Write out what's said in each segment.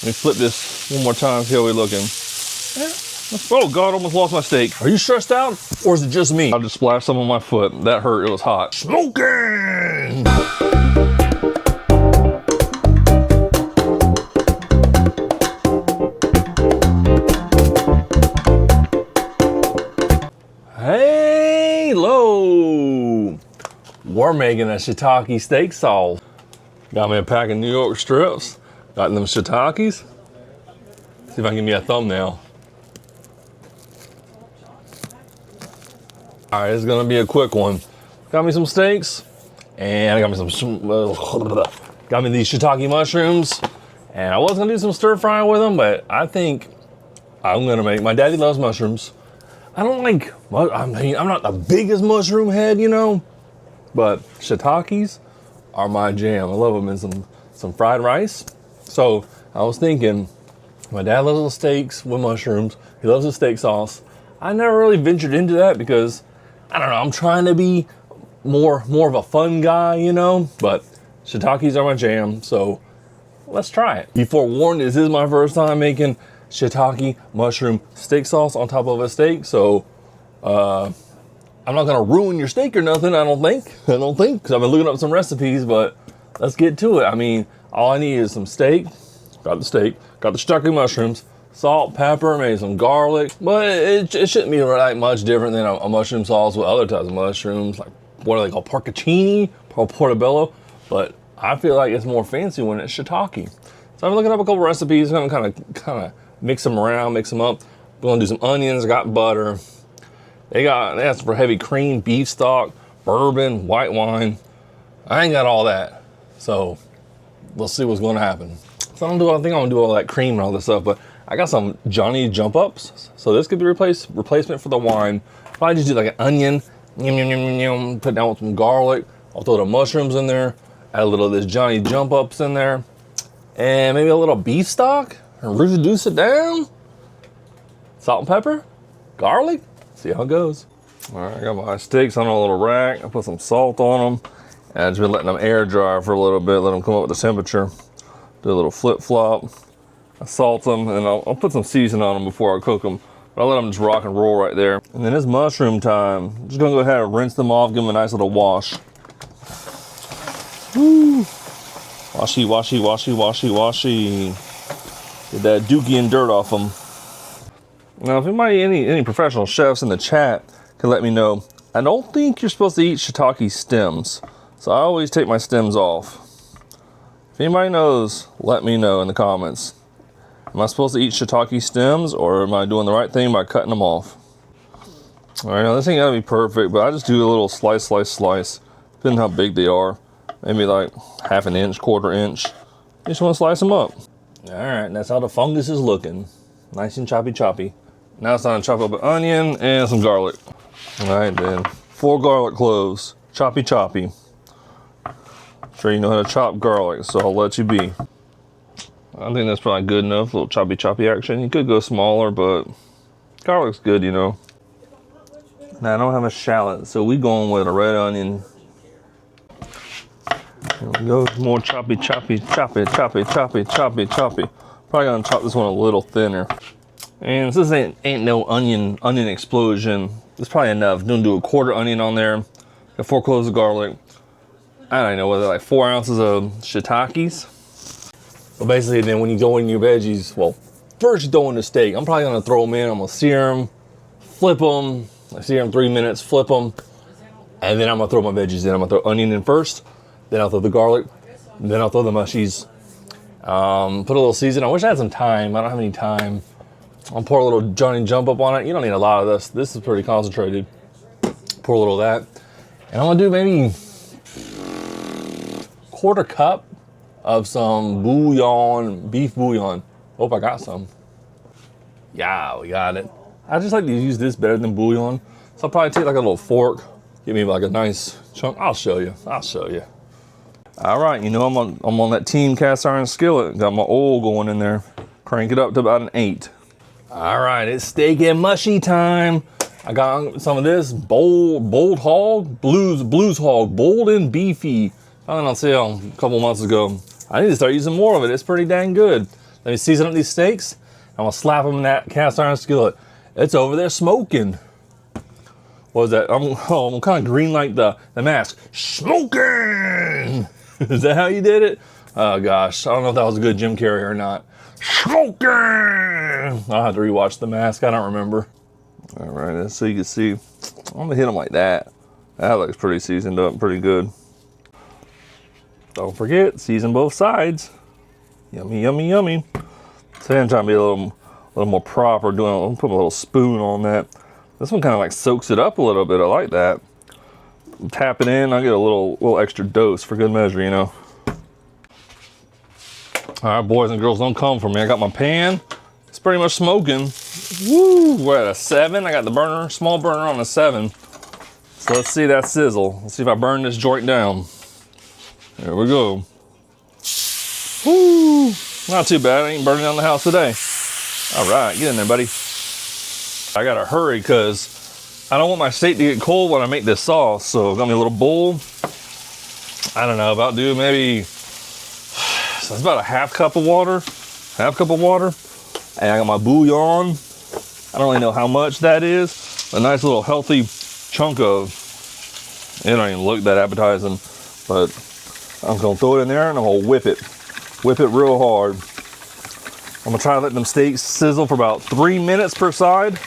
Let me flip this one more time, see how we're looking. Yeah. Oh God, almost lost my steak. Are you stressed out or is it just me? I just splashed some on my foot. That hurt, it was hot. Smoking! Hello! We're making a shiitake steak sauce. Got me a pack of New York strips. Got them shiitakes. See if I can give me a thumbnail. All right, this is gonna be a quick one. Got me some steaks, and I got me got me these shiitake mushrooms, and I was gonna do some stir frying with them, but I think I'm gonna make. My daddy loves mushrooms. I don't like. I mean, I'm not the biggest mushroom head, you know, but shiitakes are my jam. I love them in some fried rice. So I was thinking, my dad loves the steaks with mushrooms. He loves the steak sauce. I never really ventured into that because, I don't know, I'm trying to be more of a fun guy, you know, but shiitakes are my jam, so let's try it. Be forewarned, this is my first time making shiitake mushroom steak sauce on top of a steak, so I'm not gonna ruin your steak or nothing, I don't think, because I've been looking up some recipes, but let's get to it. I mean, all I need is some steak, got the shiitake mushrooms, salt, pepper, maybe some garlic, but it shouldn't be like much different than a mushroom sauce with other types of mushrooms, like what are they called, porcini, portobello, but I feel like it's more fancy when it's shiitake. So I'm looking up a couple recipes, I'm gonna kind of mix them around, mix them up. I'm gonna do some onions, I got butter. They asked for heavy cream, beef stock, bourbon, white wine. I ain't got all that, so we'll see what's gonna happen. So I think I'm gonna do all that cream and all this stuff, but I got some Johnny jump ups, so this could be replacement for the wine. Probably just do like an onion, put down with some garlic. I'll throw the mushrooms in there, add a little of this Johnny jump ups in there, and maybe a little beef stock, and reduce it down. Salt and pepper, garlic, see how it goes. All right, I got my steaks on a little rack. I put some salt on them, and I've just been letting them air dry for a little bit, let them come up with the temperature. Do a little flip flop. I salt them, and I'll put some seasoning on them before I cook them. But I'll let them just rock and roll right there. And then it's mushroom time. I'm just gonna go ahead and rinse them off, give them a nice little wash. Woo. Washy, washy, washy, washy, washy. Get that dookie and dirt off them. Now, if any professional chefs in the chat can let me know, I don't think you're supposed to eat shiitake stems. So I always take my stems off. If anybody knows, let me know in the comments. Am I supposed to eat shiitake stems, or am I doing the right thing by cutting them off? All right, now this ain't gotta be perfect, but I just do a little slice, depending how big they are. Maybe like half an inch, quarter inch. You just wanna slice them up. All right, that's how the fungus is looking. Nice and choppy. Now it's time to chop up an onion and some garlic. All right then, 4 garlic cloves, choppy. Sure you know how to chop garlic, so I'll let you be. I think that's probably good enough, a little choppy action. You could go smaller, but garlic's good, you know. Now I don't have a shallot, so we going with a red onion. There we go, more choppy. Probably gonna chop this one a little thinner. And since this ain't no onion explosion, it's probably enough. Don't do a quarter onion on there. Got 4 cloves of garlic. I don't know whether like 4 ounces of shiitakes. But basically, then when you go in your veggies, well, first you throw in the steak. I'm probably gonna throw them in. I'm gonna sear them, flip them. I sear them 3 minutes, flip them, and then I'm gonna throw my veggies in. I'm gonna throw onion in first, then I'll throw the garlic, then I'll throw the mushies. Put a little season. I wish I had some time. I don't have any time. I'll pour a little Johnny jump up on it. You don't need a lot of this. This is pretty concentrated. Pour a little of that, and I'm gonna do maybe 1/4 cup of some bouillon, beef bouillon. Hope I got some. Yeah, we got it. I just like to use this better than bouillon. So I'll probably take like a little fork, give me like a nice chunk. I'll show you. All right, you know I'm on that team cast iron skillet. Got my oil going in there. Crank it up to about an 8. All right, it's steak and mushy time. I got some of this blues hog, bold and beefy. I found it on sale a couple months ago. I need to start using more of it. It's pretty dang good. Let me season up these steaks. I'm gonna slap them in that cast iron skillet. It's over there smoking. What was that? I'm kind of green like the mask. Smoking! Is that how you did it? Oh gosh, I don't know if that was a good Jim Carrey or not. Smoking! I'll have to rewatch The Mask, I don't remember. All right, so you can see, I'm gonna hit them like that. That looks pretty seasoned up, pretty good. Don't forget, season both sides. Yummy, yummy, yummy. Today I'm trying to be a little more proper. I'm putting a little spoon on that. This one kind of like soaks it up a little bit. I like that. Tap it in. I get a little extra dose for good measure, you know. All right, boys and girls, don't come for me. I got my pan. It's pretty much smoking. Woo! We're at a 7. I got the burner, small burner on a 7. So let's see that sizzle. Let's see if I burn this joint down. There we go. Woo! Not too bad. I ain't burning down the house today. All right, get in there, buddy. I gotta hurry because I don't want my steak to get cold when I make this sauce. So got me a little bowl. I don't know, about do maybe, so it's about a half cup of water. And I got my bouillon. I don't really know how much that is. A nice little healthy chunk of, it don't even look that appetizing, but I'm gonna throw it in there and I'm gonna whip it real hard. I'm gonna try to let them steaks sizzle for about 3 minutes per side.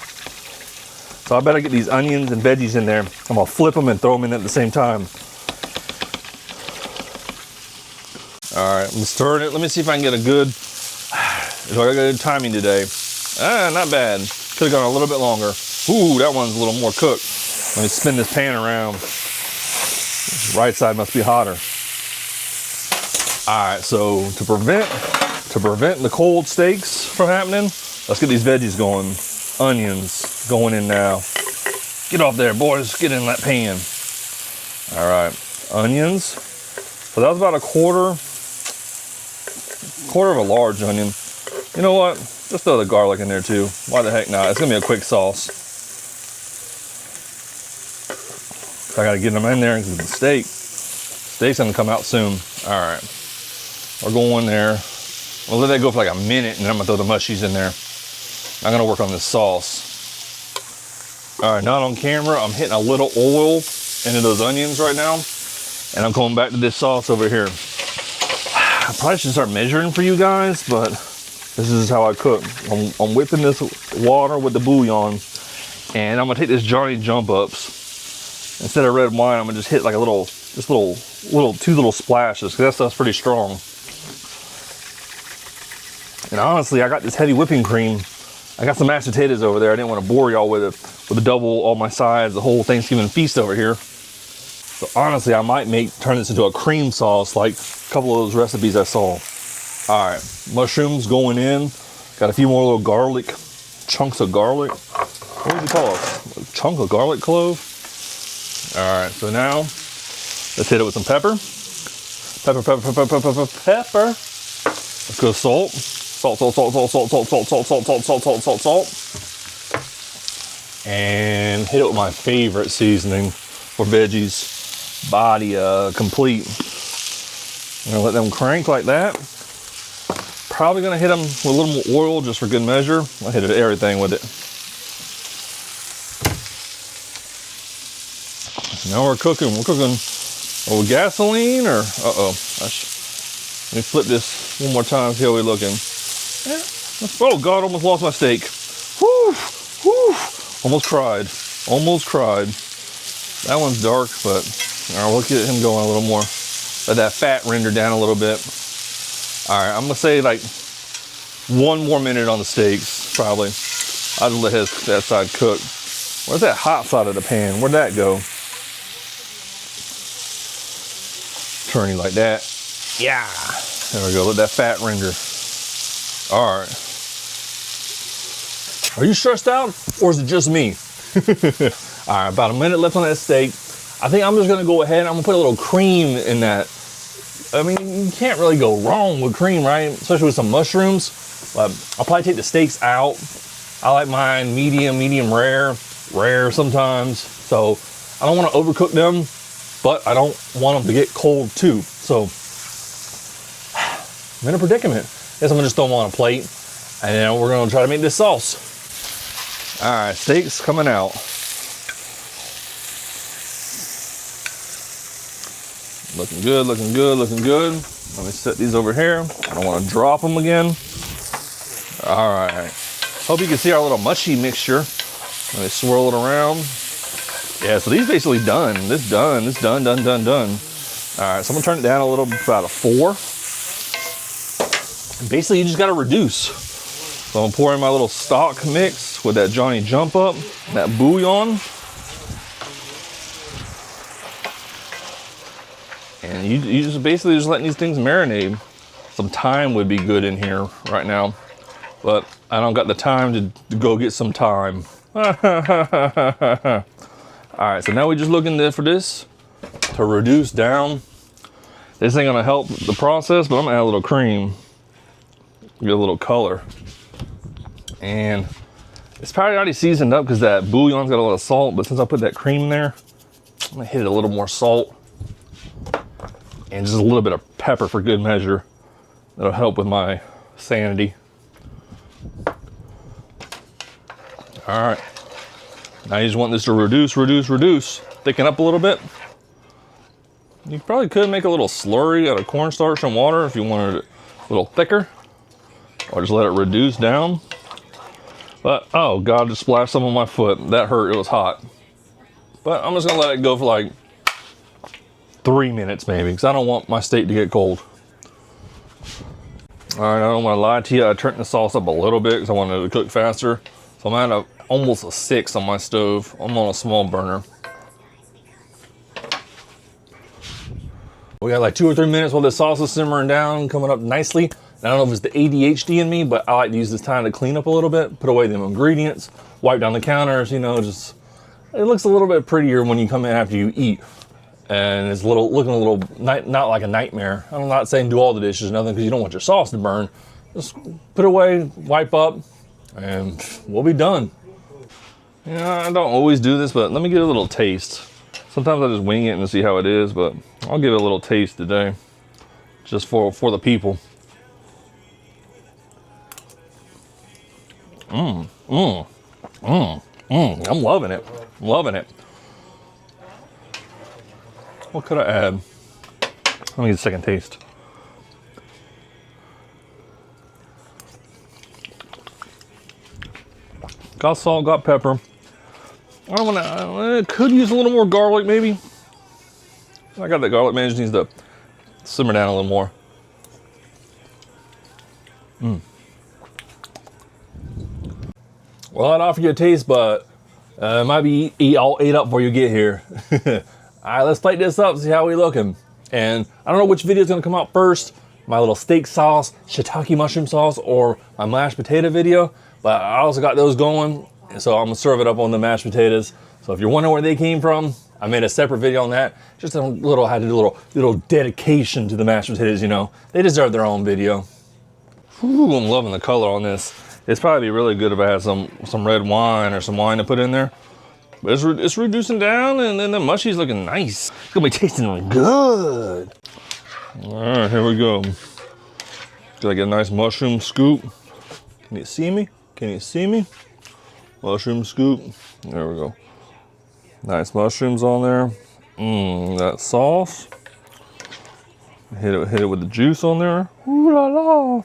So I better get these onions and veggies in there. I'm gonna flip them and throw them in at the same time. All right, I'm stirring it. Let me see if I can get a good, if I got good timing today. Not bad. Could have gone a little bit longer. Ooh, that one's a little more cooked. Let me spin this pan around. Right side must be hotter. All right, so to prevent the cold steaks from happening, let's get these veggies going. Onions going in now. Get off there, boys. Get in that pan. All right, onions. So that was about a quarter of a large onion. You know what? Just throw the garlic in there too. Why the heck not? It's gonna be a quick sauce. I gotta get them in there because the steak's gonna come out soon. All right, we're going there. We'll let that go for like a minute and then I'm gonna throw the mushies in there. I'm gonna work on this sauce. All right, not on camera. I'm hitting a little oil into those onions right now. And I'm going back to this sauce over here. I probably should start measuring for you guys, but this is how I cook. I'm whipping this water with the bouillon, and I'm gonna take this Johnny Jump Ups. Instead of red wine, I'm gonna just hit like a two little splashes, because that stuff's pretty strong. And honestly, I got this heavy whipping cream. I got some mashed potatoes over there. I didn't want to bore y'all with it, with the double all my sides, the whole Thanksgiving feast over here. So honestly, I might turn this into a cream sauce, like a couple of those recipes I saw. All right, mushrooms going in. Got a few more little garlic, chunks of garlic. What would you call it? A chunk of garlic clove? All right, so now let's hit it with some pepper. Pepper. Let's go salt. Salt. And hit it with my favorite seasoning for veggies, body complete. I'm gonna let them crank like that. Probably gonna hit them with a little more oil just for good measure. I hit everything with it. Now we're cooking. Oh, gasoline or let me flip this one more time. See how we're looking. Yeah. Oh God! Almost lost my steak. Whew. Almost cried. That one's dark, but all right, we'll get him going a little more. Let that fat render down a little bit. All right, I'm gonna say like 1 more minute on the steaks, probably. I'll just let that side cook. Where's that hot side of the pan? Where'd that go? Turning like that. Yeah. There we go. Let that fat render. All right. Are you stressed out, or is it just me? All right, about a minute left on that steak. I think I'm just gonna go ahead and I'm gonna put a little cream in that. I mean, you can't really go wrong with cream, right? Especially with some mushrooms. But I'll probably take the steaks out. I like mine medium rare sometimes. So I don't want to overcook them, but I don't want them to get cold too. So I'm in a predicament. guess I'm gonna just throw them on a plate, and then we're gonna try to make this sauce. All right, steaks coming out. Looking good, looking good, looking good. Let me set these over here. I don't want to drop them again. All right. Hope you can see our little mushy mixture. Let me swirl it around. Yeah, so these basically done. This done. All right, so I'm gonna turn it down a little, about a 4. And basically, you just gotta reduce. So I'm pouring my little stock mix with that Johnny Jump Up, that bouillon. And you just basically just letting these things marinate. Some thyme would be good in here right now, but I don't got the time to go get some thyme. All right, so now we're just looking for this to reduce down. This ain't gonna help the process, but I'm gonna add a little cream, get a little color. And it's probably already seasoned up because that bouillon's got a lot of salt, but since I put that cream in there, I'm gonna hit it a little more salt. And just a little bit of pepper for good measure. That'll help with my sanity. All right. Now you just want this to reduce, thicken up a little bit. You probably could make a little slurry out of cornstarch and water if you wanted it a little thicker, or just let it reduce down. But, oh God, I just splashed some on my foot. That hurt, it was hot. But I'm just gonna let it go for like 3 minutes maybe, because I don't want my steak to get cold. All right, I don't want to lie to you. I turned the sauce up a little bit because I wanted it to cook faster. So I'm at almost a 6 on my stove. I'm on a small burner. We got like 2 or 3 minutes while the sauce is simmering down, coming up nicely. I don't know if it's the ADHD in me, but I like to use this time to clean up a little bit, put away them ingredients, wipe down the counters, you know, just, it looks a little bit prettier when you come in after you eat. And it's looking a little, not like a nightmare. I'm not saying do all the dishes, nothing, because you don't want your sauce to burn. Just put it away, wipe up, and we'll be done. Yeah, I don't always do this, but let me get a little taste. Sometimes I just wing it and see how it is, but I'll give it a little taste today, just for the people. I'm loving it. Loving it. What could I add? Let me get a second taste. Got salt, got pepper. I don't want to, could use a little more garlic maybe. I got that garlic, man, it just needs to simmer down a little more. Well, I'd offer you a taste, but it might be all ate up before you get here. All right, let's plate this up, see how we looking. And I don't know which video is gonna come out first, my little steak sauce, shiitake mushroom sauce, or my mashed potato video, but I also got those going, so I'm gonna serve it up on the mashed potatoes. So if you're wondering where they came from, I made a separate video on that. Just had to do a little dedication to the mashed potatoes, you know. They deserve their own video. Ooh, I'm loving the color on this. It's probably really good if I had some red wine or some wine to put in there. But it's reducing down, and then the mushy's looking nice. It's gonna be tasting good. All right, here we go. Got like a nice mushroom scoop. Can you see me? Can you see me? Mushroom scoop. There we go. Nice mushrooms on there. That sauce. Hit it with the juice on there. Ooh la la.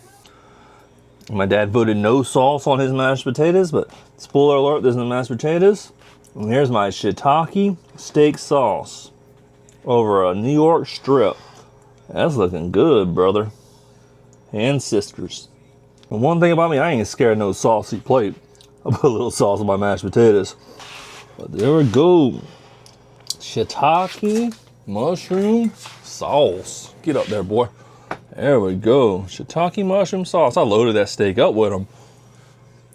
My dad voted no sauce on his mashed potatoes, but spoiler alert, there's no mashed potatoes. And here's my shiitake steak sauce over a New York strip. That's looking good, brother and sisters. And one thing about me, I ain't scared of no saucy plate. I'll put a little sauce on my mashed potatoes. But there we go. Shiitake mushroom sauce. Get up there, boy. There we go. Shiitake mushroom sauce. I loaded that steak up with them.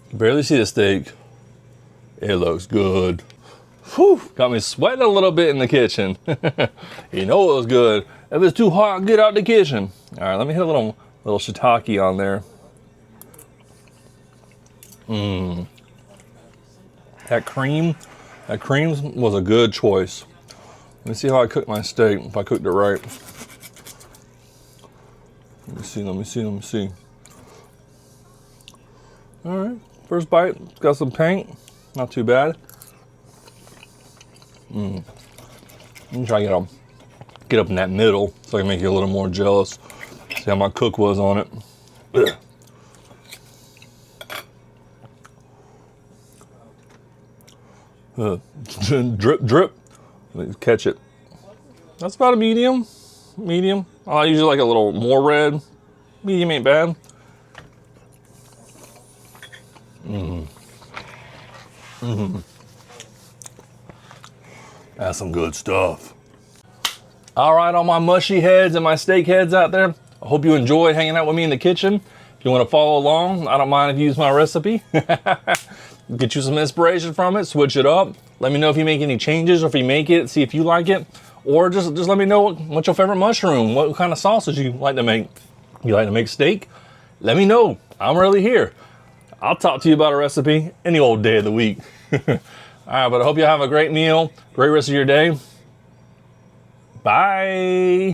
You can barely see the steak. It looks good. Whew, got me sweating a little bit in the kitchen. You know it was good. If it's too hot, get out the kitchen. All right, let me hit a little shiitake on there. That cream was a good choice. Let me see how I cooked my steak, if I cooked it right. Let me see. All right, first bite. It's got some paint. Not too bad. Let me try to get up in that middle so I can make you a little more jealous. See how my cook was on it. Drip, drip. Let me catch it. That's about a medium. Medium. I usually like a little more red. Medium ain't bad. That's some good stuff. All right, all my mushy heads and my steak heads out there, I hope you enjoyed hanging out with me in the kitchen. If you want to follow along, I don't mind if you use my recipe. Get you some inspiration from it, switch it up. Let me know if you make any changes or if you make it, see if you like it. Or just let me know what's your favorite mushroom, what kind of sauces you like to make. You like to make steak? Let me know. I'm really here. I'll talk to you about a recipe any old day of the week. All right, but I hope you have a great meal, great rest of your day. Bye.